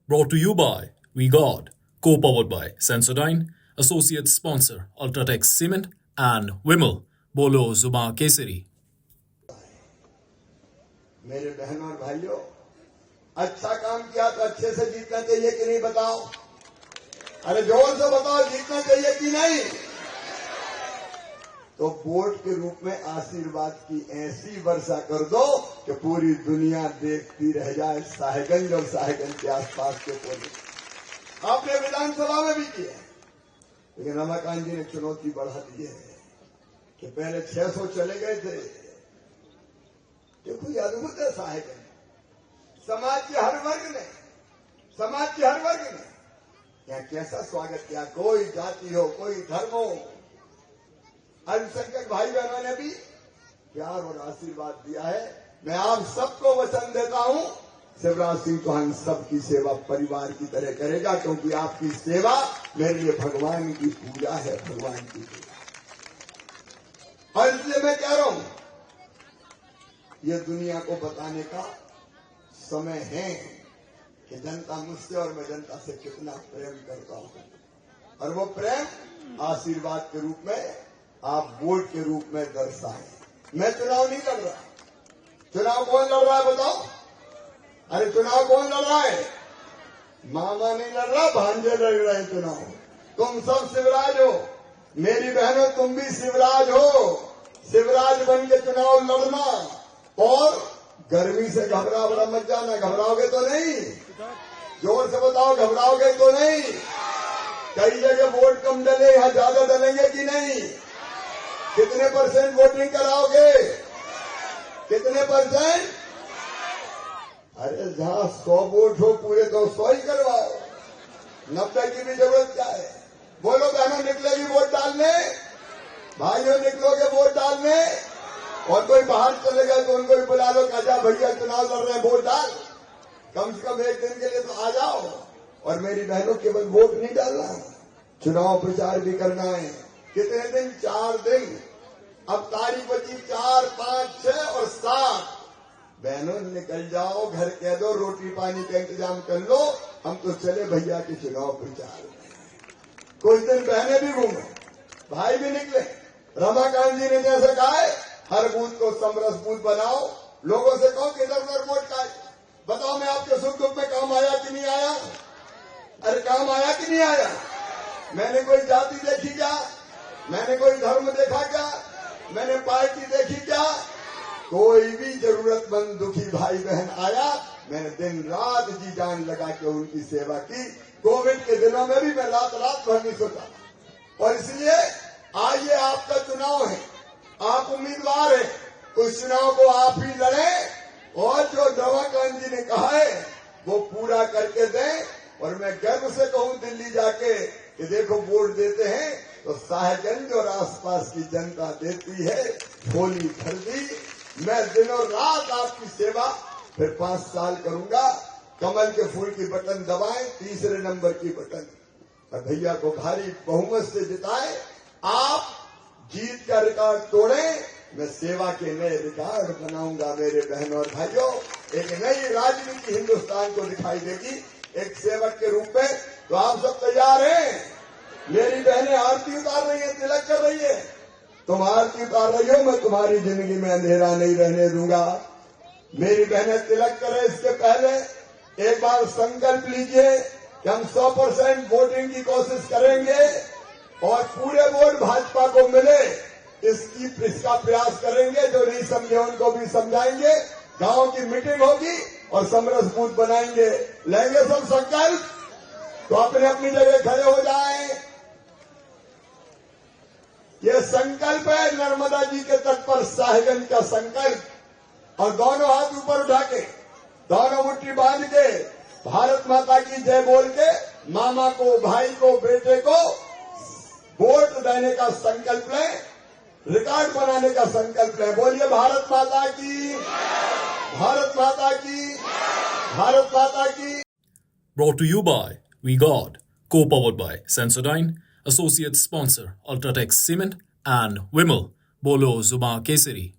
Brought to you by We God, co-powered by Sensodyne, associate sponsor Ultratech Cement and Wimmel. बोलो जुबा केसरी। मेरे बहनों और भाइयों, अच्छा काम किया तो अच्छे से जीतना चाहिए कि नहीं बताओ? अरे जोर से बताओ, जीतना चाहिए कि नहीं? तो वोट के रूप में आशीर्वाद की ऐसी वर्षा कर दो कि पूरी दुनिया देखती रह जाए साहेबगंज और साहेबगंज के आसपास के कोने। आपने विधानसभा में भी किया, लेकिन रमाकांत जी ने चुनौती बढ़ा दी है कि पहले 600 चले गए थे। देखो, ये अद्भुत है साहेबगंज। समाज के हर वर्ग ने यहाँ कैसा स्वागत किया। कोई जाति हो, कोई धर्म हो, अल्पसंख्यक भाई बहनों ने भी प्यार और आशीर्वाद दिया है। मैं आप सबको वचन देता हूं, शिवराज सिंह चौहान सबकी सेवा परिवार की तरह करेगा, क्योंकि आपकी सेवा मेरे लिए भगवान की पूजा है, भगवान की पूजा। और इसलिए मैं कह रहा हूं, ये दुनिया को बताने का समय है कि जनता मुझसे और मैं जनता से कितना प्रेम करता हूं। और वो प्रेम आशीर्वाद के रूप में, आप वोट के रूप में दर्शाएं। मैं चुनाव नहीं लड़ रहा। चुनाव कौन लड़ रहा है बताओ? अरे चुनाव कौन लड़ रहा है? मामा नहीं लड़ रहा, भांजे लड़ रहे हैं चुनाव। तुम सब शिवराज हो, मेरी बहनों, तुम भी शिवराज हो। शिवराज बन के चुनाव लड़ना, और गर्मी से घबरा मत जाना। घबराओगे तो नहीं? जोर से बताओ, घबराओगे तो नहीं? कई जगह वोट कम डले, यहां ज्यादा डलेंगे कि नहीं? कितने % वोटिंग कराओगे? कितने %? अरे जहां 100 वोट हो पूरे, तो 100 ही करवाओ। 90 की भी जरूरत क्या है? बोलो बहनों, निकलेगी वोट डालने? भाइयों, निकलोगे वोट डालने? और कोई बाहर चले गए तो उनको भी बुला लो, कहा भैया चुनाव लड़ रहे हैं, वोट डाल। कम से कम एक दिन के लिए तो आ जाओ। और मेरी बहनों, केवल वोट नहीं डालना, चुनाव प्रचार भी करना है। कितने दिन? 4 दिन। अब तारीख बची 4, 5, 6 और 7। बहनों, निकल जाओ, घर कह दो रोटी पानी का इंतजाम कर लो, हम तो चले भैया के चुनाव प्रचार में। कुछ दिन बहनें भी घूमे, भाई भी निकले। रमाकांत जी ने जैसे कहा है, हर बूथ को समरस बूथ बनाओ। लोगों से कहो कि इधर उधर वोट का बताओ, मैं आपके सुख दुख में काम आया कि नहीं आया? अरे काम आया कि नहीं आया? मैंने कोई जाति देखी क्या? मैंने कोई धर्म देखा क्या? मैंने पार्टी देखी क्या? कोई भी जरूरतमंद दुखी भाई बहन आया, मैंने दिन रात जी जान लगा के उनकी सेवा की। कोविड के दिनों में भी मैं रात भर नहीं सोता। और इसलिए आज ये आपका चुनाव है, आप उम्मीदवार हैं, उस चुनाव को आप ही लड़ें और जो रमाकांत जी ने कहा है वो पूरा करके दें। और मैं गर्व से कहूं दिल्ली जाके कि देखो, वोट देते हैं तो साहेबगंज और आसपास की जनता देती है। होली खरीदी, मैं दिनों रात आपकी सेवा फिर 5 साल करूंगा। कमल के फूल की बटन दबाएं, तीसरे नंबर की बटन, और भैया को भारी बहुमत से जिताएं। आप जीत का रिकॉर्ड तोड़ें, मैं सेवा के नए रिकॉर्ड बनाऊंगा। मेरे बहनों और भाइयों, एक नई राजनीति हिंदुस्तान को दिखाई देगी, एक सेवक के रूप में। तो आप सब तैयार हैं? मेरी बहनें आरती उतार रही है, तिलक कर रही है। तुम आरती उतार रही हो, मैं तुम्हारी जिंदगी में अंधेरा नहीं रहने दूंगा। मेरी बहनें तिलक करें, इसके पहले एक बार संकल्प लीजिए कि हम 100% वोटिंग की कोशिश करेंगे और पूरे वोट भाजपा को मिले, इसका प्रयास करेंगे। जो नहीं समझे उनको भी समझाएंगे। गांव की मीटिंग होगी और समरस बूथ बनाएंगे। लेंगे सब संकल्प? तो अपने अपनी जगह खड़े हो जाएं। ये संकल्प है नर्मदा जी के तट पर साहेबगंज का संकल्प। और दोनों हाथ ऊपर उठा के, दोनों मुट्ठी बांध के, भारत माता की जय बोल के, मामा को, भाई को, बेटे को वोट देने का संकल्प लें, रिकॉर्ड बनाने का संकल्प लें। बोलिए भारत माता की, भारत माता की, भारत माता की। Brought to you by We God, co-powered by Sensodyne, associate sponsor Ultratech Cement and Wimmel. बोलो जुबा केसरी।